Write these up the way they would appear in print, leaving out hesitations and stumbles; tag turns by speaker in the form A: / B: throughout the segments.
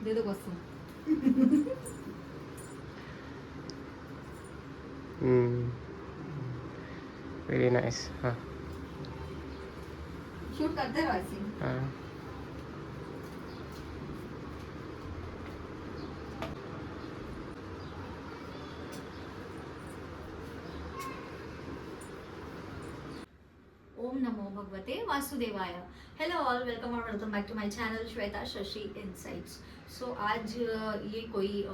A: दे दो बस।
B: Very nice. हाँ
A: शूट करते रहो ऐसे ही।
B: हाँ.
A: ओम नमो भगवते वासुदेवाय। हेलो ऑल, वेलकम और welcome back to my channel Shweta Shashi insights. So आज ये कोई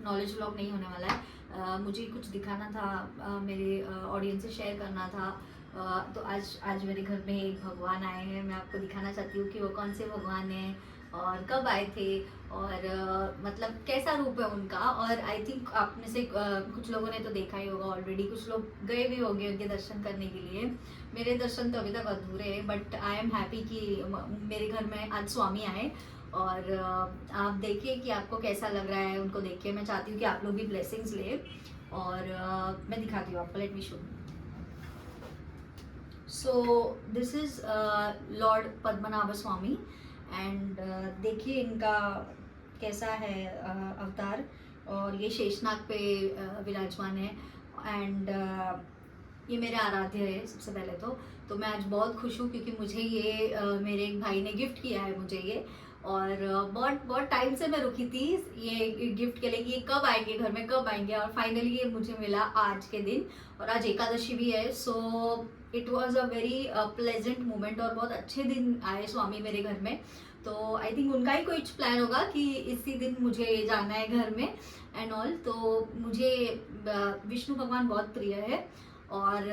A: नॉलेज व्लॉग नहीं होने वाला है। मुझे कुछ दिखाना था, मेरे ऑडियंस से शेयर करना था। तो आज मेरे घर में एक भगवान आए हैं। मैं आपको दिखाना चाहती हूँ कि वो कौन से भगवान हैं और कब आए थे और मतलब कैसा रूप है उनका। और आई थिंक आप में से कुछ लोगों ने तो देखा ही होगा ऑलरेडी, कुछ लोग गए भी होंगे उनके दर्शन करने के लिए। मेरे दर्शन तो अभी तक अधूरे हैं, बट आई एम हैप्पी कि मेरे घर में आज स्वामी आए। और आप देखिए कि आपको कैसा लग रहा है उनको देख के। मैं चाहती हूँ कि आप लोग भी ब्लेसिंग्स ले। और मैं दिखाती हूँ आपको, let me show. So this is lord Padmanabha Swamy and देखिए इनका कैसा है अवतार। और ये शेषनाग पे विराजमान है। एंड ये मेरे आराध्य है सबसे पहले तो मैं आज बहुत खुश हूँ क्योंकि मुझे ये मेरे एक भाई ने गिफ्ट किया है मुझे ये। और बहुत बहुत टाइम से मैं रुकी थी ये गिफ्ट के लिए कि ये कब आएंगे घर में, कब आएंगे। और फाइनली ये मुझे मिला आज के दिन। और आज एकादशी भी है, so it was a very pleasant moment. और बहुत अच्छे दिन आए स्वामी मेरे घर में। तो आई थिंक उनका ही कुछ प्लान होगा कि इसी दिन मुझे जाना है घर में एंड ऑल। तो मुझे विष्णु भगवान बहुत प्रिय है। और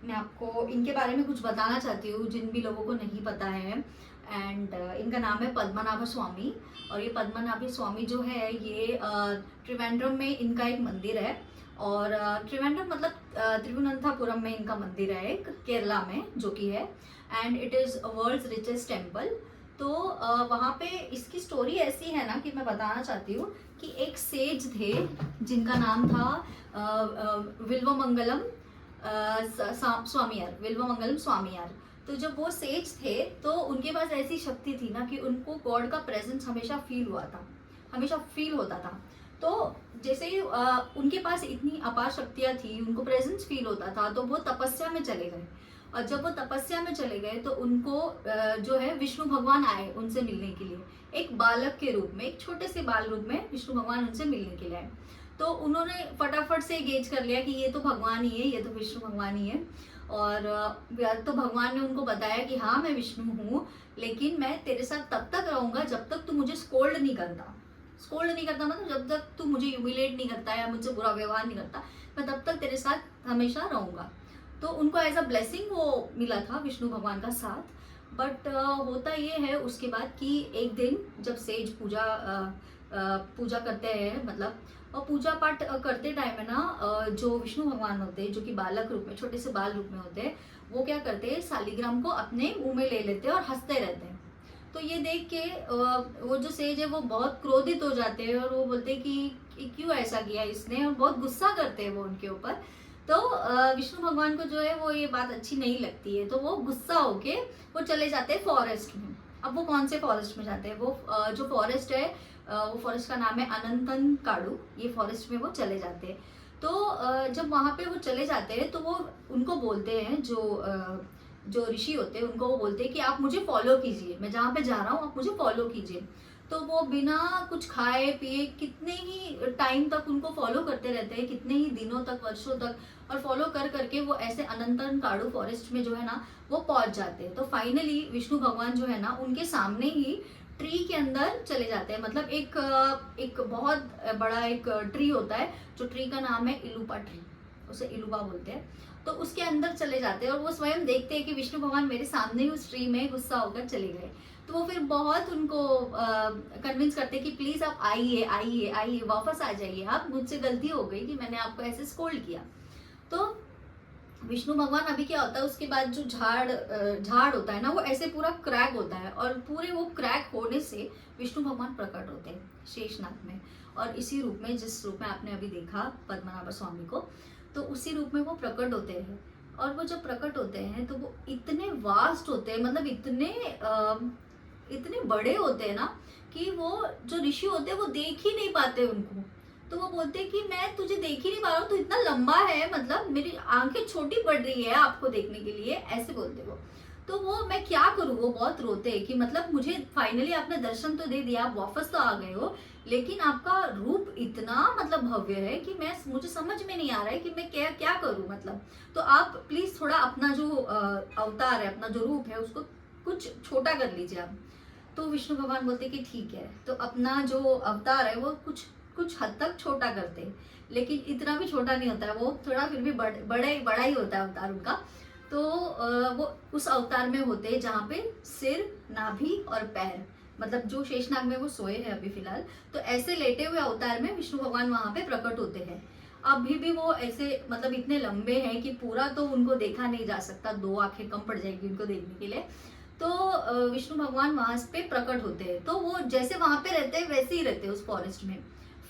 A: मैं आपको इनके बारे में कुछ बताना चाहती हूँ जिन भी लोगों को नहीं पता है। एंड इनका नाम है पद्मनाभ स्वामी। और ये पद्मनाभ स्वामी जो है ये त्रिवेंद्रम में इनका एक मंदिर है। और त्रिवेंद्रम मतलब त्रिभुवनंतपुरम में इनका मंदिर है एक, केरला में जो कि है। And it is world's richest temple. तो वहाँ पे इसकी स्टोरी ऐसी है ना कि मैं बताना चाहती हूँ कि एक सेज थे जिनका नाम था विल्वमंगलम स्वामियार, विल्वमंगलम स्वामियार। तो जब वो सेज थे तो उनके पास ऐसी शक्ति थी ना कि उनको गॉड का प्रेजेंस हमेशा फील हुआ था, हमेशा फील होता था। तो जैसे ही उनके पास इतनी अपार शक्तियां थी, उनको प्रेजेंस फील होता था, तो वो तपस्या में चले गए। और जब वो तपस्या में चले गए तो उनको जो है विष्णु भगवान आए उनसे मिलने के लिए, एक बालक के रूप में, एक छोटे से बाल रूप में विष्णु भगवान उनसे मिलने के लिए आए। तो उन्होंने फटाफट से गेज कर लिया कि ये तो भगवान ही है, ये तो विष्णु भगवान ही है। और तो भगवान ने उनको बताया कि हाँ मैं विष्णु हूँ, लेकिन मैं तेरे साथ तब तक रहूंगा जब तक तू मुझे स्कोल्ड नहीं करता। स्कोल्ड नहीं करता मतलब जब तक तू मुझे ह्यूमिलेट नहीं करता या मुझसे बुरा व्यवहार नहीं करता, मैं तब तक तेरे साथ हमेशा रहूंगा। तो उनको एज अ ब्लेसिंग वो मिला था विष्णु भगवान का साथ। बट होता ये है उसके बाद कि एक दिन जब सेज पूजा करते हैं, मतलब और पूजा पाठ करते टाइम है ना, जो विष्णु भगवान होते हैं जो कि बालक रूप में, छोटे से बाल रूप में होते हैं, वो क्या करते हैं शालिग्राम को अपने मुंह में ले लेते हैं और हंसते रहते हैं। तो ये देख के वो जो सेज है वो बहुत क्रोधित हो जाते हैं और वो बोलते हैं कि क्यों ऐसा किया इसने, और बहुत गुस्सा करते हैं वो उनके ऊपर। तो विष्णु भगवान को जो है वो ये बात अच्छी नहीं लगती है, तो वो गुस्सा होके वो चले जाते हैं फॉरेस्ट में। अब वो कौन से फॉरेस्ट में जाते हैं, वो जो फॉरेस्ट है वो फॉरेस्ट का नाम है अनंतन काडू। ये फॉरेस्ट में वो चले जाते हैं। तो जब वहां पे वो चले जाते हैं तो वो उनको बोलते हैं, जो ऋषि होते हैं उनको वो बोलते हैं कि आप मुझे फॉलो कीजिए, मैं जहाँ पे जा रहा हूँ आप मुझे फॉलो कीजिए। तो वो बिना कुछ खाए पिए कितने ही टाइम तक उनको फॉलो करते रहते हैं, कितने ही दिनों तक, वर्षों तक। और फॉलो कर करके वो ऐसे अनंतन काडू फॉरेस्ट में जो है ना वो पहुंच जाते हैं। तो फाइनली विष्णु भगवान जो है ना उनके सामने ही ट्री के अंदर चले जाते हैं। मतलब एक बहुत बड़ा एक ट्री होता है, जो ट्री का नाम है इलुपा ट्री, उसे इलुपा बोलते हैं। तो उसके अंदर चले जाते हैं और वो स्वयं देखते हैं कि विष्णु भगवान मेरे सामने ही उस ट्री में गुस्सा होकर चले गए। तो वो फिर बहुत उनको कन्विंस करते हैं कि प्लीज आप आइए आइए आइए, वापस आ जाइए, आप मुझसे गलती हो गई कि मैंने आपको ऐसे स्कोल्ड किया। तो विष्णु भगवान अभी क्या होता है उसके बाद जो झाड़ होता है ना वो ऐसे पूरा क्रैक होता है, और पूरे वो क्रैक होने से विष्णु भगवान प्रकट होते हैं शेषनाग में। और इसी रूप में, जिस रूप में आपने अभी देखा पद्मनाभ स्वामी को, तो उसी रूप में वो प्रकट होते हैं। और वो जब प्रकट होते हैं तो वो इतने वास्ट होते हैं, मतलब इतने इतने बड़े होते हैं ना कि वो जो ऋषि होते हैं वो देख ही नहीं पाते उनको। तो वो बोलते हैं कि मैं तुझे देख ही नहीं पा रहा हूँ, तू इतना लंबा है, मतलब मेरी आंखें छोटी पड़ रही है आपको देखने के लिए, ऐसे बोलते वो। तो वो मैं क्या करूँ, वो बहुत रोते हैं कि मतलब मुझे फाइनली आपने दर्शन तो दे दिया, आप वापस तो आ गए हो, लेकिन आपका रूप इतना मतलब भव्य है कि मुझे समझ में नहीं आ रहा है कि मैं क्या क्या करूँ मतलब। तो आप प्लीज थोड़ा अपना जो अवतार है, अपना जो रूप है, उसको कुछ छोटा कर लीजिए आप। तो विष्णु भगवान बोलते कि ठीक है, तो अपना जो अवतार है वो कुछ कुछ हद तक छोटा करते हैं, लेकिन इतना भी छोटा नहीं होता है वो, थोड़ा फिर भी बड़ा ही होता है अवतार उनका। तो वो उस अवतार में होते हैं जहाँ पे सिर, नाभि और पैर, मतलब जो शेषनाग में वो सोए हैं अभी फिलहाल, तो ऐसे लेटे हुए अवतार में विष्णु भगवान वहां पे प्रकट होते हैं। अभी भी वो ऐसे मतलब इतने लंबे हैं कि पूरा तो उनको देखा नहीं जा सकता, 2 आंखें कम पड़ जाएगी उनको देखने के लिए। तो विष्णु भगवान वहां पे प्रकट होते हैं, तो वो जैसे वहां पे रहते हैं वैसे ही रहते हैं उस फॉरेस्ट में।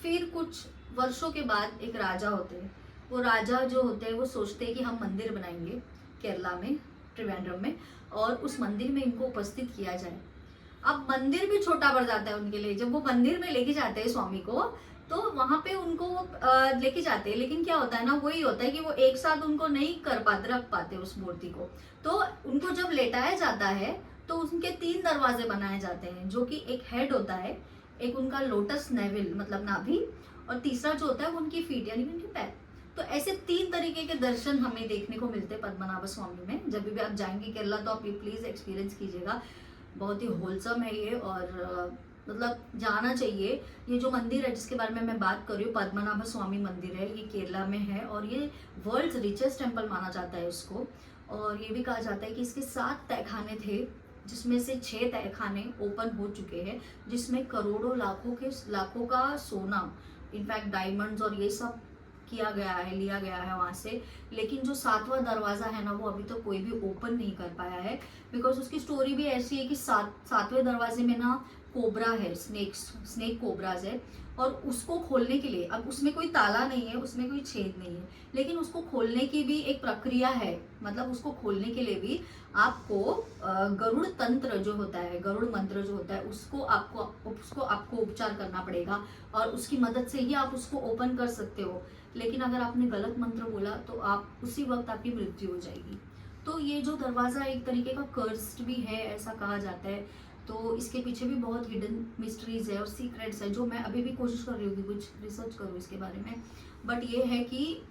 A: फिर कुछ वर्षों के बाद एक राजा होते हैं, वो राजा जो होते हैं वो सोचते हैं कि हम मंदिर बनाएंगे केरला में, त्रिवेंद्रम में, और उस मंदिर में इनको उपस्थित किया जाए। अब मंदिर भी छोटा पड़ जाता है उनके लिए, जब वो मंदिर में लेके जाते हैं स्वामी को, तो वहां पे उनको लेके जाते हैं, लेकिन क्या होता है ना, वही होता है कि वो एक साथ उनको नहीं कर पाते, रख पाते उस मूर्ति को। तो उनको जब लेटाया जाता है तो उनके 3 दरवाजे बनाए जाते हैं, जो कि एक हेड होता है, एक उनका लोटस नेविल मतलब नाभि, और तीसरा जो होता है वो उनकी फीट यानी कि उनके पैर। तो ऐसे 3 तरीके के दर्शन हमें देखने को मिलते हैं पद्मनाभ स्वामी में। जब भी आप जाएंगे केरला तो आप ये प्लीज एक्सपीरियंस कीजिएगा, बहुत ही होलसम है ये, और मतलब जाना चाहिए। ये जो मंदिर है जिसके बारे में मैं बात कर रही हूँ, पद्मनाभ स्वामी मंदिर है, ये केरला में है और ये वर्ल्ड रिचेस्ट टेम्पल माना जाता है इसको। और ये भी कहा जाता है कि इसके 7 तहखाने थे, जिसमें से 6 तहखाने ओपन हो चुके हैं, जिसमें करोड़ों लाखों का सोना, इनफैक्ट डायमंड्स और ये सब किया गया है, लिया गया है वहां से। लेकिन जो 7वां दरवाजा है ना, वो अभी तक कोई भी ओपन नहीं कर पाया है, बिकॉज उसकी स्टोरी भी ऐसी है कि 7वें दरवाजे में ना कोबरा है, स्नेक कोबराज है, और उसको खोलने के लिए, अब उसमें कोई ताला नहीं है, उसमें कोई छेद नहीं है, लेकिन उसको खोलने की भी एक प्रक्रिया है। मतलब उसको खोलने के लिए भी आपको गरुड़ तंत्र जो होता है, गरुड़ मंत्र जो होता है, उसको आपको उपचार करना पड़ेगा, और उसकी मदद से ही आप उसको ओपन कर सकते हो। लेकिन अगर आपने गलत मंत्र बोला तो आप उसी वक्त आपकी मृत्यु हो जाएगी। तो ये जो दरवाजा एक तरीके का कर्स्ड भी है, ऐसा कहा जाता है। तो इसके पीछे भी बहुत हिडन मिस्ट्रीज है और सीक्रेट्स है, जो मैं अभी भी कोशिश कर रही हूँ कि कुछ रिसर्च करूँ इसके बारे में। बट ये है कि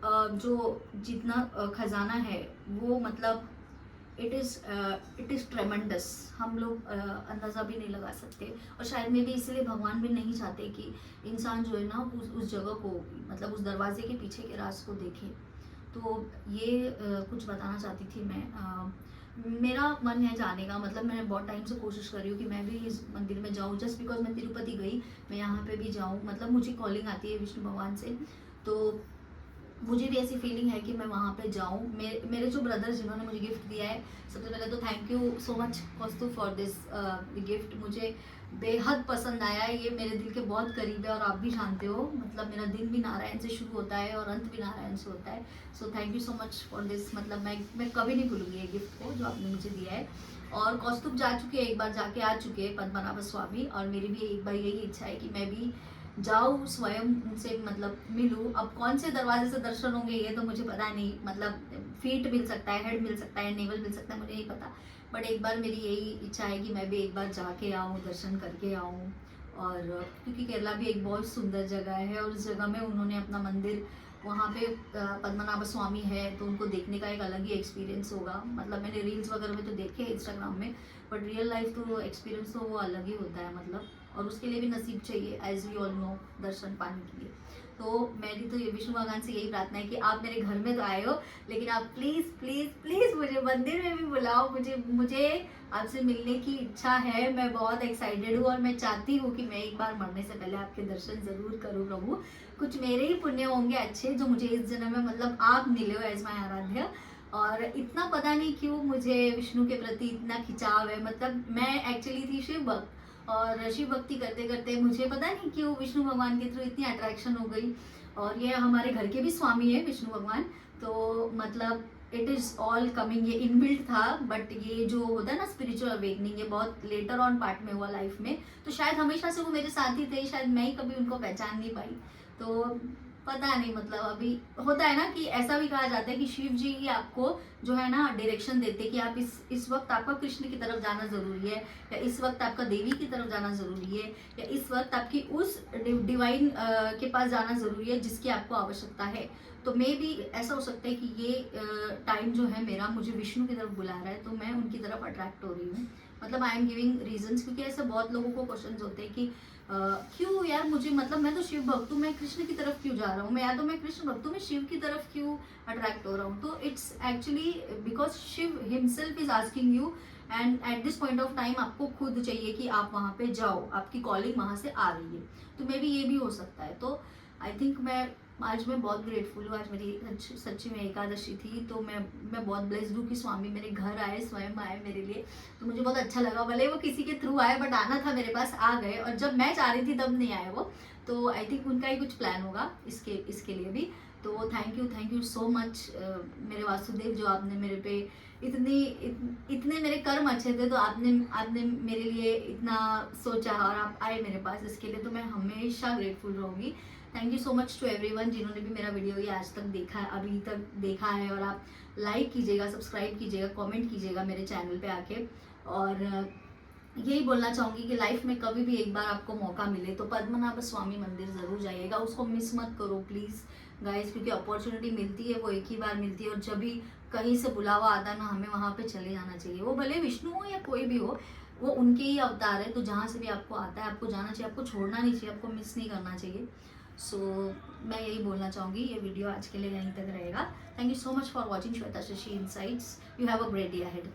A: जो जितना खजाना है वो मतलब इट इज़ ट्रेमेंडस, हम लोग अंदाज़ा भी नहीं लगा सकते। और शायद में भी इसलिए भगवान भी नहीं चाहते कि इंसान जो है ना उस जगह को, मतलब उस दरवाजे के पीछे के राज को देखे। तो ये कुछ बताना चाहती थी मैं। मेरा मन है जाने का, मतलब मैं बहुत टाइम से कोशिश कर रही हूँ कि मैं भी इस मंदिर में जाऊँ, जस्ट बिकॉज मैं तिरुपति गई, मैं यहाँ पे भी जाऊँ, मतलब मुझे कॉलिंग आती है विष्णु भगवान से। तो मुझे भी ऐसी फीलिंग है कि मैं वहाँ पे जाऊँ। मेरे जो ब्रदर्स जिन्होंने मुझे गिफ्ट दिया है, सबसे पहले तो thank you so much Kaustubh for this gift, मुझे बेहद पसंद आया है, ये मेरे दिल के बहुत करीब है। और आप भी जानते हो, मतलब मेरा दिन भी नारायण से शुरू होता है और अंत भी नारायण से होता है। So thank you so much for this, मतलब मैं कभी नहीं भूलूंगी ये गिफ्ट को जो आपने मुझे दिया है। और कौस्तुभ जा चुके हैं, एक बार जाके आ चुके हैं पद्मनाभ स्वामी, और मेरी भी एक बार यही इच्छा है कि मैं भी जाऊँ, स्वयं उनसे मतलब मिलूँ। अब कौन से दरवाजे से दर्शन होंगे ये तो मुझे पता नहीं, मतलब फीट मिल सकता है, हेड मिल सकता है, नेवल मिल सकता है, मुझे नहीं पता। बट एक बार मेरी यही इच्छा है कि मैं भी एक बार जाके आऊँ, दर्शन करके आऊँ। और क्योंकि केरला भी एक बहुत सुंदर जगह है, और उस जगह में उन्होंने अपना मंदिर, वहाँ पे पद्मनाभ स्वामी है, तो उनको देखने का एक अलग ही एक्सपीरियंस होगा। मतलब मैंने रील्स वगैरह में तो देखे इंस्टाग्राम में, बट रियल लाइफ तो एक्सपीरियंस तो वो अलग ही होता है मतलब। और उसके लिए भी नसीब चाहिए, एज वी ऑल नो, दर्शन पाने के लिए। तो मेरी तो ये विष्णु भगवान से यही प्रार्थना है कि आप मेरे घर में तो आए हो, लेकिन आप प्लीज़ प्लीज़ प्लीज़ मुझे मंदिर में भी बुलाओ। मुझे आपसे मिलने की इच्छा है, मैं बहुत एक्साइटेड हूँ, और मैं चाहती हूँ कि मैं एक बार मरने से पहले आपके दर्शन ज़रूर करूँ प्रभु। कुछ मेरे ही पुण्य होंगे अच्छे, जो मुझे इस जन्म में मतलब आप मिले हो एज माय आराध्य। और इतना पता नहीं क्यों मुझे विष्णु के प्रति इतना खिंचाव है, मतलब मैं एक्चुअली थी शिव भक्त, और शिव भक्ति करते करते मुझे पता नहीं क्यों विष्णु भगवान के थ्रू इतनी अट्रैक्शन हो गई। और ये हमारे घर के भी स्वामी है विष्णु भगवान, तो मतलब इट इज ऑल कमिंग, ये इनबिल्ट था, बट ये जो होता है ना स्पिरिचुअल अवेकनिंग, ये बहुत लेटर ऑन पार्ट में हुआ लाइफ में। तो शायद हमेशा से वो मेरे साथ ही थे, शायद मैं ही कभी उनको पहचान नहीं पाई। तो पता नहीं, मतलब अभी होता है ना कि ऐसा भी कहा जाता है कि शिव जी ही आपको जो है ना डायरेक्शन देते हैं कि आप इस वक्त आपका कृष्ण की तरफ जाना जरूरी है, या इस वक्त आपका देवी की तरफ जाना जरूरी है, या इस वक्त आपकी उस डिवाइन के पास जाना जरूरी है जिसकी आपको आवश्यकता है। तो मे भी ऐसा हो सकता है कि ये टाइम जो है मेरा मुझे विष्णु की तरफ बुला रहा है, तो मैं उनकी तरफ अट्रैक्ट हो रही हूँ। मतलब आई एम गिविंग रीजंस, क्योंकि ऐसे बहुत लोगों को क्वेश्चंस होते हैं कि क्यों यार मुझे, मतलब मैं तो शिव भक्त हूँ, मैं कृष्ण की तरफ क्यों जा रहा हूँ, मैं या तो मैं कृष्ण भक्त हूँ, मैं शिव की तरफ क्यों अट्रैक्ट हो रहा हूँ। तो it's actually because Shiva himself is asking you, and at this point of time आपको खुद चाहिए कि आप वहाँ पे जाओ, आपकी कॉलिंग वहाँ से आ रही है। तो मे बी ये भी हो सकता है। तो आई थिंक आज मैं बहुत ग्रेटफुल हूँ। आज मेरी सच्ची में एकादशी थी, तो मैं बहुत ब्लेस्ड हूँ कि स्वामी मेरे घर आए, स्वयं आए मेरे लिए। तो मुझे बहुत अच्छा लगा, भले वो किसी के थ्रू आए, बट आना था मेरे पास, आ गए। और जब मैं चाह रही थी तब नहीं आए वो, तो आई थिंक उनका ही कुछ प्लान होगा इसके लिए भी। तो थैंक यू सो मच मेरे वासुदेव, जो आपने मेरे पे इतने मेरे कर्म अच्छे थे, तो आपने मेरे लिए इतना सोचा और आप आए मेरे पास, इसके लिए तो मैं हमेशा ग्रेटफुल रहूँगी। Thank you so much to everyone जिन्होंने भी मेरा वीडियो ये आज तक देखा है, अभी तक देखा है। और आप लाइक कीजिएगा, सब्सक्राइब कीजिएगा, कमेंट कीजिएगा मेरे चैनल पे आके। और यही बोलना चाहूँगी कि लाइफ में कभी भी एक बार आपको मौका मिले तो पद्मनाभ स्वामी मंदिर ज़रूर जाइएगा, उसको मिस मत करो प्लीज़ गाइस, क्योंकि अपॉर्चुनिटी मिलती है वो एक ही बार मिलती है। और जब भी कहीं से बुलावा आता है ना, हमें वहाँ पे चले जाना चाहिए। वो भले विष्णु हो या कोई भी हो, वो उनके ही अवतार है। तो जहाँ से भी आपको आता है आपको जाना चाहिए, आपको छोड़ना नहीं चाहिए, आपको मिस नहीं करना चाहिए। सो मैं यही बोलना चाहूँगी। ये वीडियो आज के लिए यहीं तक रहेगा। Thank you so much for watching Shweta Shashi insights. You have a great day ahead.